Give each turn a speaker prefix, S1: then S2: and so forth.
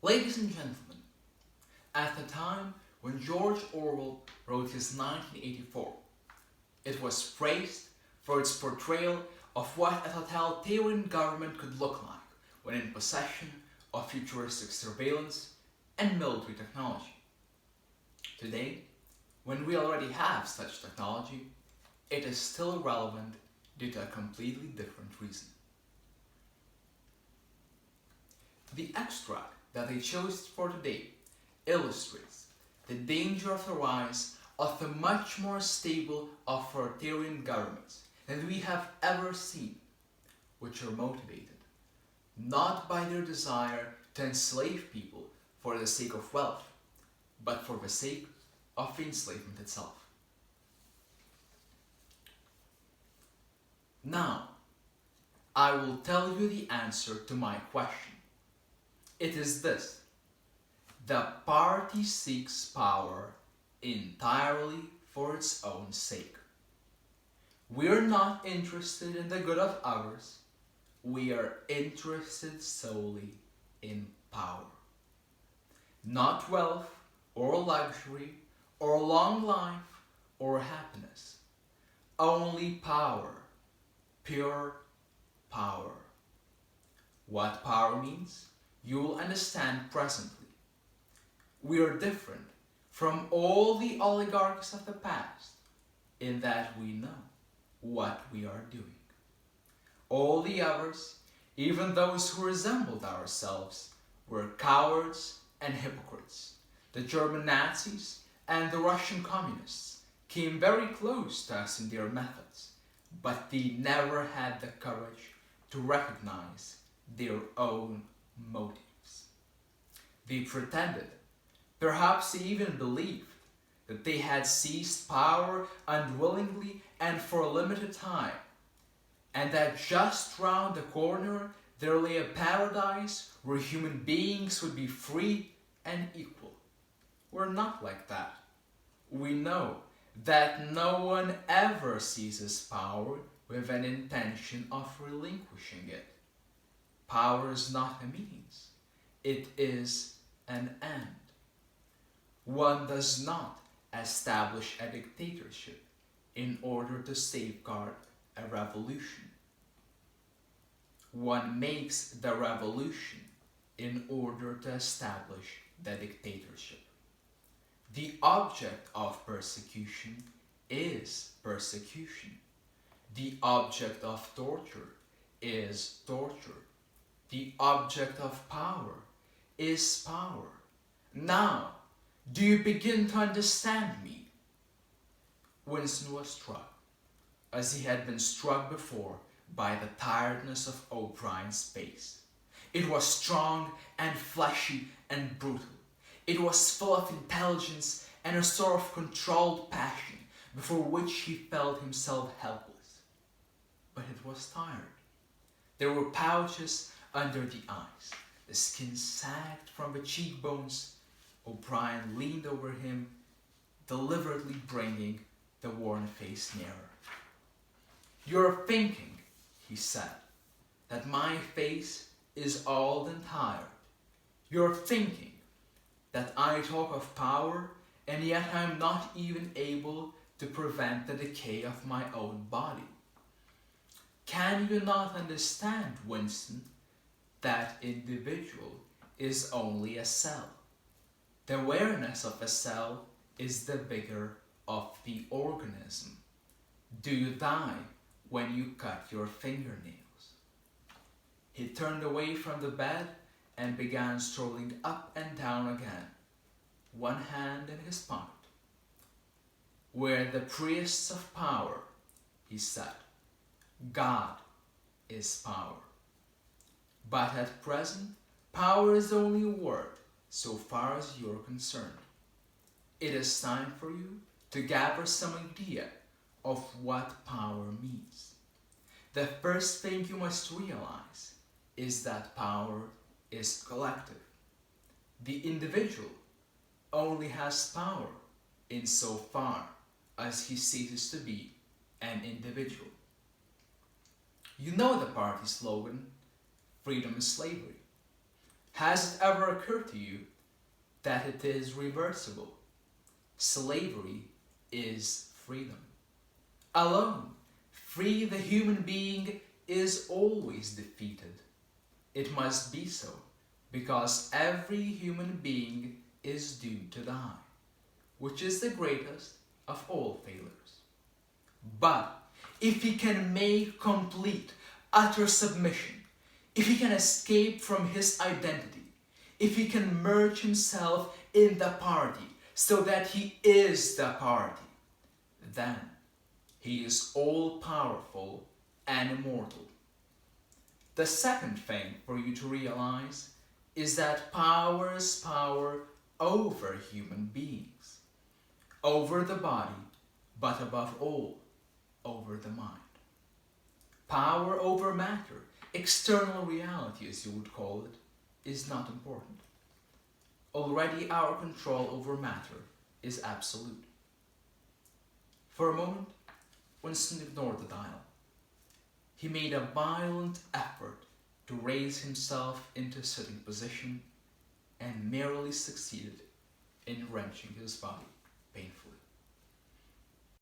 S1: Ladies and gentlemen, at the time when George Orwell wrote his 1984, it was praised for its portrayal of what a totalitarian government could look like when in possession of futuristic surveillance and military technology. Today, when we already have such technology, it is still relevant due to a completely different reason. The extract that I chose for today illustrates the danger of the rise of the much more stable authoritarian governments that we have ever seen, which are motivated not by their desire to enslave people for the sake of wealth, but for the sake of enslavement itself. Now, I will tell you the answer to my question. It is this: the party seeks power entirely for its own sake. We are not interested in the good of others, we are interested solely in power. Not wealth, or luxury, or long life, or happiness. Only power, pure power. What power means, you will understand presently. We are different from all the oligarchs of the past in that we know what we are doing. All the others, even those who resembled ourselves, were cowards and hypocrites. The German Nazis and the Russian communists came very close to us in their methods, but they never had the courage to recognize their own motives. They pretended, perhaps they even believed, that they had seized power unwillingly and for a limited time, and that just round the corner there lay a paradise where human beings would be free and equal. We're not like that. We know that no one ever seizes power with an intention of relinquishing it. Power is not a means, it is an end. One does not establish a dictatorship in order to safeguard a revolution. One makes the revolution in order to establish the dictatorship. The object of persecution is persecution. The object of torture is torture. The object of power is power. Now, do you begin to understand me? Winston was struck, as he had been struck before, by the tiredness of O'Brien's face. It was strong and fleshy and brutal. It was full of intelligence and a sort of controlled passion before which he felt himself helpless. But it was tired. There were pouches under the eyes. The skin sagged from the cheekbones. O'Brien leaned over him, deliberately bringing the worn face nearer. "You're thinking," he said, "that my face is old and tired. You're thinking that I talk of power and yet I am not even able to prevent the decay of my own body. Can you not understand, Winston, that individual is only a cell? The awareness of a cell is the vigor of the organism. Do you die when you cut your fingernails?" He turned away from the bed and began strolling up and down again, one hand in his pocket. "We're the priests of power," he said. "God is power. But at present, power is only a word so far as you're concerned. It is time for you to gather some idea of what power means. The first thing you must realize is that power is collective. The individual only has power insofar as he ceases to be an individual. You know the party slogan, "Freedom is slavery." Has it ever occurred to you that it is reversible? Slavery is freedom. Alone, free the human being is always defeated. It must be so, because every human being is doomed to die, which is the greatest of all failures. But if he can make complete, utter submission, if he can escape from his identity, if he can merge himself in the party so that he is the party, then he is all-powerful and immortal. The second thing for you to realize is that power is power over human beings, over the body, but above all, over the mind. Power over matter, external reality as you would call it, is not important. Already our control over matter is absolute. For a moment, Winston ignored the dial. He made a violent effort to raise himself into a sitting position and merely succeeded in wrenching his body painfully.